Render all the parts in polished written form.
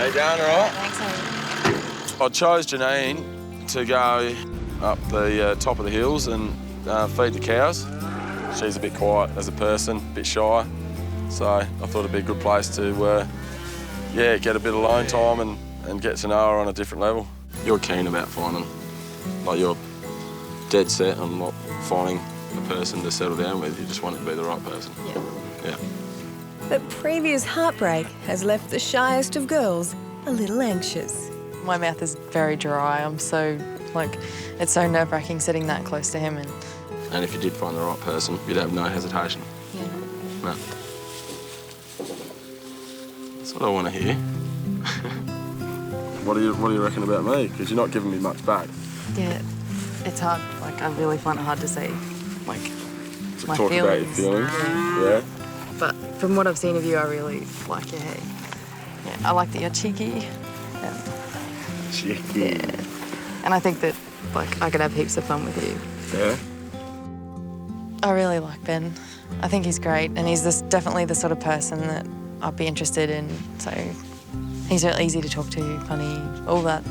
How you going, all right? Thanks, Amy. I chose Janine to go up the top of the hills and feed the cows. She's a bit quiet as a person, a bit shy, so I thought it'd be a good place to, get a bit of alone time and get to know her on a different level. You're keen about finding, like you're dead set on not finding a person to settle down with. You just want it to be the right person. Yeah. But previous heartbreak has left the shyest of girls a little anxious. My mouth is very dry. I'm so, it's so nerve-wracking sitting that close to him. And if you did find the right person, you'd have no hesitation. Yeah. No. That's what I want to hear. What do you reckon about me? Because you're not giving me much back. Yeah, it's hard. I really find it hard to say, To my talk feelings. about your feelings. Yeah. But from what I've seen of you, I really like your hair. Yeah, I like that you're cheeky. Cheeky. Yeah. And I think that, I could have heaps of fun with you. Yeah? I really like Ben. I think he's great, and he's definitely the sort of person that I'd be interested in. So he's really easy to talk to, funny, all that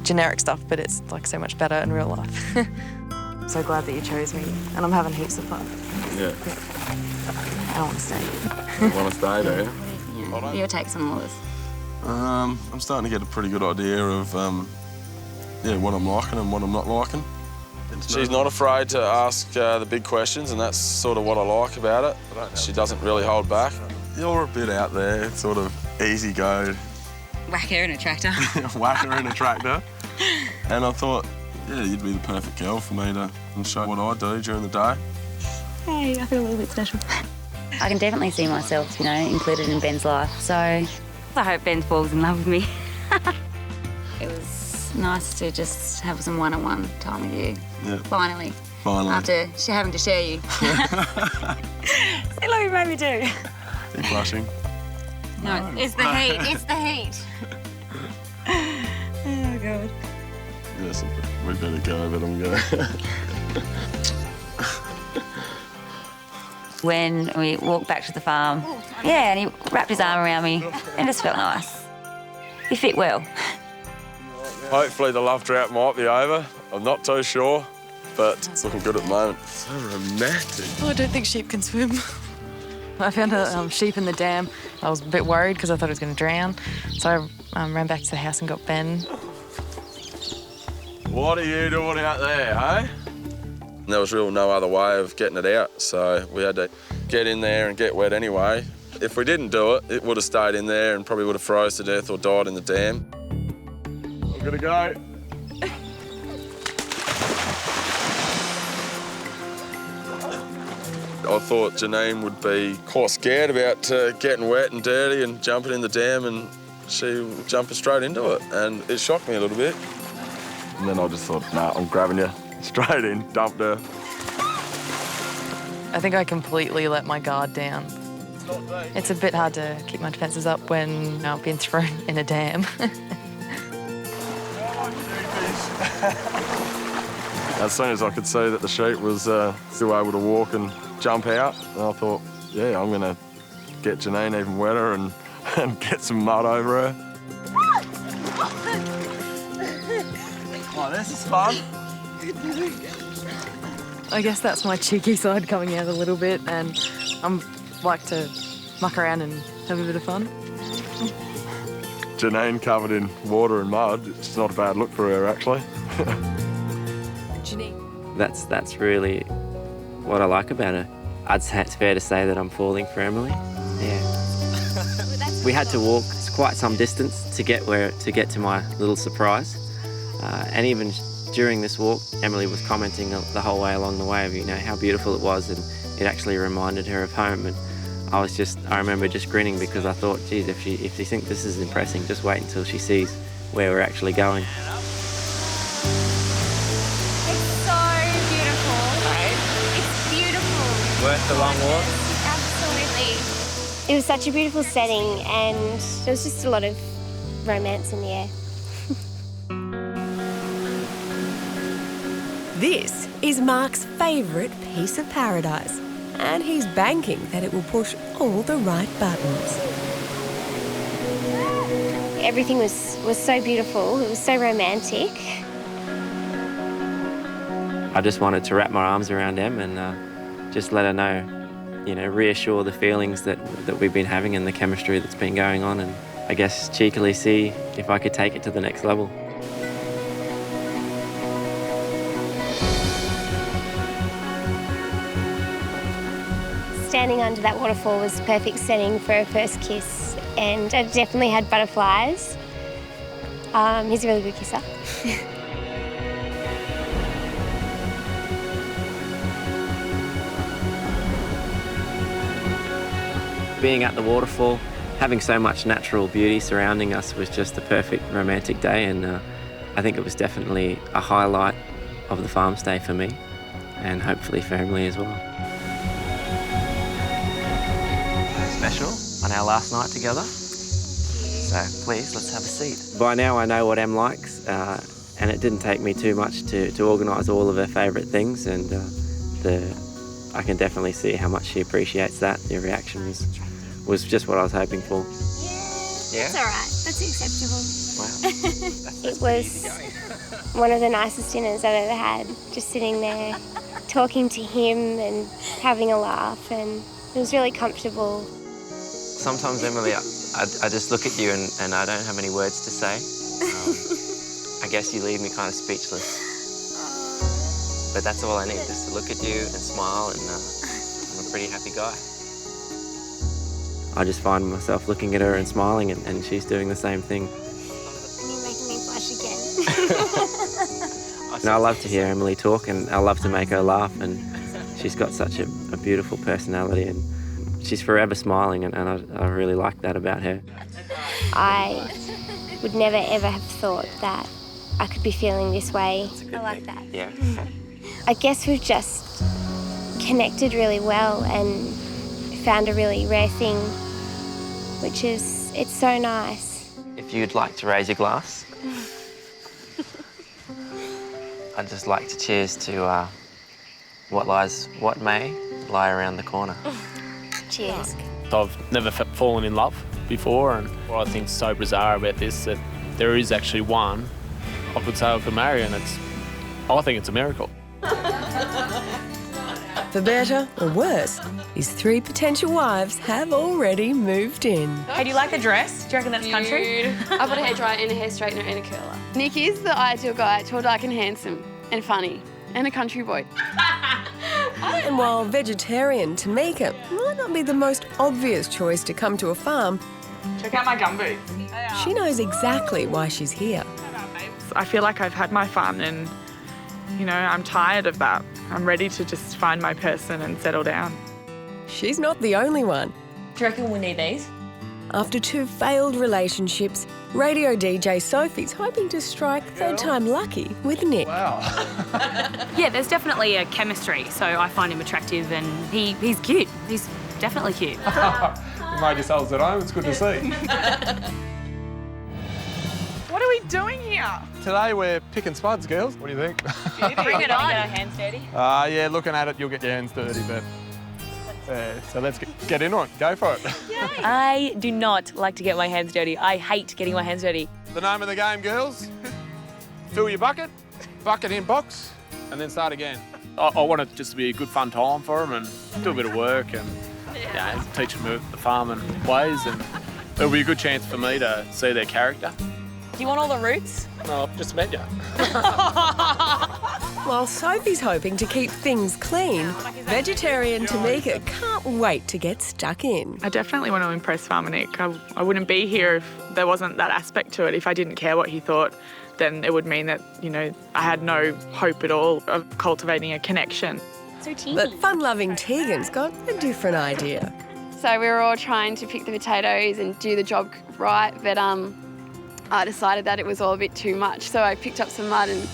generic stuff, but it's so much better in real life. So glad that you chose me, and I'm having heaps of fun. Yeah. I want to stay. You want to stay there? What are your takes on all this? I'm starting to get a pretty good idea of, what I'm liking and what I'm not liking. She's not afraid to ask the big questions, and that's sort of what I like about it. She doesn't really hold back. You're a bit out there, sort of easy go. Whack her in a tractor. Whack her in a tractor. And I thought, you'd be the perfect girl for me to show what I do during the day. Hey, I feel a little bit special. I can definitely see myself, included in Ben's life, so I hope Ben falls in love with me. It was nice to just have some one-on-one time with you. Yeah. Finally. Finally. After having to share you. See, look, you made me do. You're blushing. No, it's the heat. It's the heat. Oh, God. Yes, we better go, but I'm going. When we walked back to the farm, and he wrapped his arm around me. It just felt nice. He fit well. Hopefully the love drought might be over. I'm not too sure, but it's looking good at the moment. So romantic. Oh, I don't think sheep can swim. I found a sheep in the dam. I was a bit worried because I thought it was going to drown. So I ran back to the house and got Ben. What are you doing out there, hey? There was really no other way of getting it out, so we had to get in there and get wet anyway. If we didn't do it, it would have stayed in there and probably would have froze to death or died in the dam. I'm gonna go. I thought Janine would be quite scared about getting wet and dirty and jumping in the dam, and she jumped straight into it, and it shocked me a little bit. And then I just thought, nah, I'm grabbing you. Straight in, dumped her. I think I completely let my guard down. It's a bit hard to keep my defences up when I've been thrown in a dam. As soon as I could see that the sheep was still able to walk and jump out, I thought, I'm going to get Janine even wetter and get some mud over her. Oh, this is fun. I guess that's my cheeky side coming out a little bit, and I'm like to muck around and have a bit of fun. Janine covered in water and mud, it's not a bad look for her, actually. Janine. That's really what I like about her. I'd say it's fair to say that I'm falling for Emily. Yeah. We had to walk quite some distance to get to my little surprise, and even during this walk, Emily was commenting the whole way along the way of how beautiful it was, and it actually reminded her of home. And I remember just grinning because I thought, geez, if you think this is impressive, just wait until she sees where we're actually going. It's so beautiful. Right? It's beautiful. Worth the long walk? Absolutely. It was such a beautiful setting, and there was just a lot of romance in the air. This is Mark's favourite piece of paradise, and he's banking that it will push all the right buttons. Everything was so beautiful. It was so romantic. I just wanted to wrap my arms around Em and just let her know, reassure the feelings that we've been having and the chemistry that's been going on, and I guess cheekily see if I could take it to the next level. Standing under that waterfall was the perfect setting for a first kiss, and I definitely had butterflies. He's a really good kisser. Being at the waterfall, having so much natural beauty surrounding us was just the perfect romantic day, and I think it was definitely a highlight of the farm stay for me, and hopefully for Emily as well. Special on our last night together. So please, let's have a seat. By now I know what Em likes, and it didn't take me too much to organise all of her favourite things, and I can definitely see how much she appreciates that. The reaction was just what I was hoping for. Yeah? That's all right. That's acceptable. Wow. It was one of the nicest dinners I've ever had, just sitting there talking to him and having a laugh, and it was really comfortable. Sometimes, Emily, I just look at you and I don't have any words to say. I guess you leave me kind of speechless. But that's all I need, just to look at you and smile, and I'm a pretty happy guy. I just find myself looking at her and smiling, and she's doing the same thing. You're making me blush again. I love to hear Emily talk, and I love to make her laugh, and she's got such a beautiful personality, and she's forever smiling, and I really like that about her. I would never ever have thought that I could be feeling this way. I like that. Yeah. I guess we've just connected really well and found a really rare thing, which is, it's so nice. If you'd like to raise your glass, I'd just like to cheers to what may lie around the corner. Cheers. I've never fallen in love before, and what I think is so bizarre about this, that there is actually one I could say I could marry, and I think it's a miracle. For better or worse, his 3 potential wives have already moved in. Hey, do you like the dress? Do you reckon that's country? I put a hairdryer and a hair straightener and a curler. Nick is the ideal guy, tall, dark and handsome and funny and a country boy. And while vegetarian Tamika might not be the most obvious choice to come to a farm, Check out my gumboots. she knows exactly why she's here. I feel like I've had my fun and, I'm tired of that. I'm ready to just find my person and settle down. She's not the only one. Do you reckon we need these? After 2 failed relationships, radio DJ Sophie's hoping to strike third time lucky with Nick. Yeah, there's definitely a chemistry, so I find him attractive, and he's cute. He's definitely cute. You made yourselves at home, it's good to see. What are we doing here? Today we're picking spuds, girls. What do you think? Bring it on. Get our hands dirty. Yeah, looking at it, you'll get your hands dirty, but... so let's get in on it. Go for it. I do not like to get my hands dirty. I hate getting my hands dirty. The name of the game, girls, fill your bucket in box, and then start again. I want it just to be a good fun time for them, and do a bit of work, and teach them the farming ways, and it'll be a good chance for me to see their character. Do you want all the roots? No, I've just met you. While Sophie's hoping to keep things clean, vegetarian Tamika can't wait to get stuck in. I definitely want to impress Farmer Nick. I wouldn't be here if there wasn't that aspect to it. If I didn't care what he thought, then it would mean that, I had no hope at all of cultivating a connection. So teeny. But fun-loving Tegan's got a different idea. So we were all trying to pick the potatoes and do the job right, but I decided that it was all a bit too much. So I picked up some mud and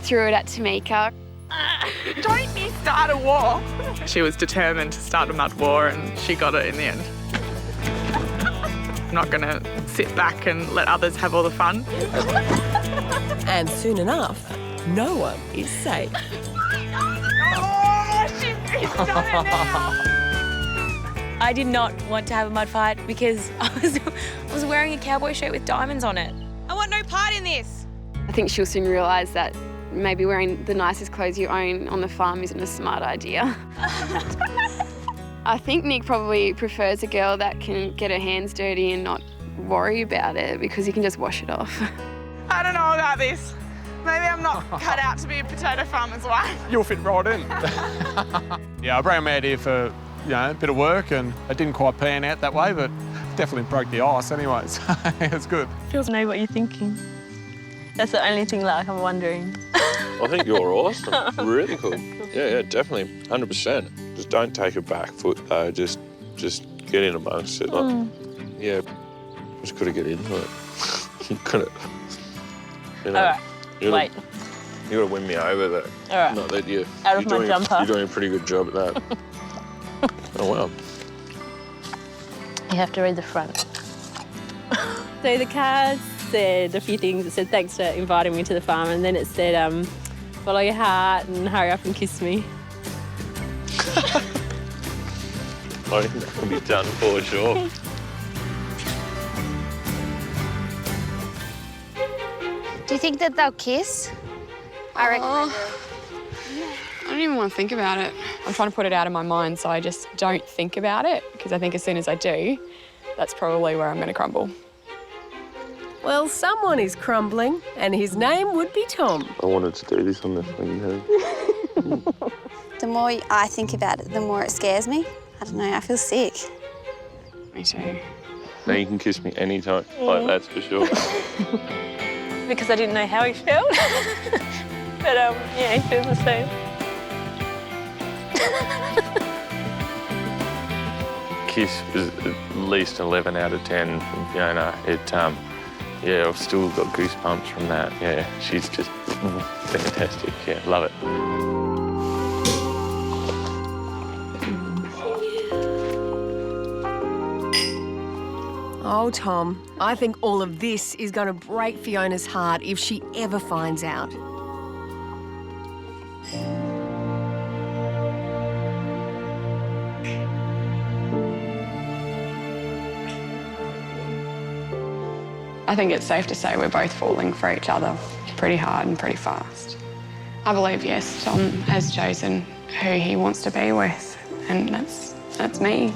threw it at Tamika. Don't you start a war. She was determined to start a mud war, and she got it in the end. I'm not going to sit back and let others have all the fun. And soon enough, no one is safe. Oh, she's done it now. I did not want to have a mud fight because I was wearing a cowboy shirt with diamonds on it. I want no part in this. I think she'll soon realise that maybe wearing the nicest clothes you own on the farm isn't a smart idea. I think Nick probably prefers a girl that can get her hands dirty and not worry about it because you can just wash it off. I don't know about this. Maybe I'm not cut out to be a potato farmer's wife. You'll fit right in. Yeah, I brought him out here for, a bit of work, and it didn't quite pan out that way, but definitely broke the ice anyway, so it's good. Feels to know what you're thinking. That's the only thing, like, I'm wondering. I think you're awesome. Really cool. Yeah, definitely, 100%. Just don't take a back foot, though. Just get in amongst it. Like, yeah, just got to get into it. You got to, All right, wait. You got to win me over, though. All right. Not that you're jumper. You're doing a pretty good job at that. Oh, wow. You have to read the front. So the cards said a few things. It said, thanks for inviting me to the farm, and then it said, follow your heart and hurry up and kiss me. I think that can be done for sure. Do you think that they'll kiss? I reckon they will. I don't even want to think about it. I'm trying to put it out of my mind, so I just don't think about it, because I think as soon as I do, that's probably where I'm going to crumble. Well, someone is crumbling, and his name would be Tom. I wanted to do this on the thing, The more I think about it, the more it scares me. I don't know, I feel sick. Me too. Now you can kiss me anytime, like that's for sure. Because I didn't know how he felt. But, yeah, he feels the same. Kiss was at least 11 out of 10 from Fiona. Yeah, I've still got goosebumps from that. Yeah, she's just fantastic. Yeah, love it. Oh, Tom, I think all of this is going to break Fiona's heart if she ever finds out. I think it's safe to say we're both falling for each other pretty hard and pretty fast. I believe, yes, Tom has chosen who he wants to be with, and that's me.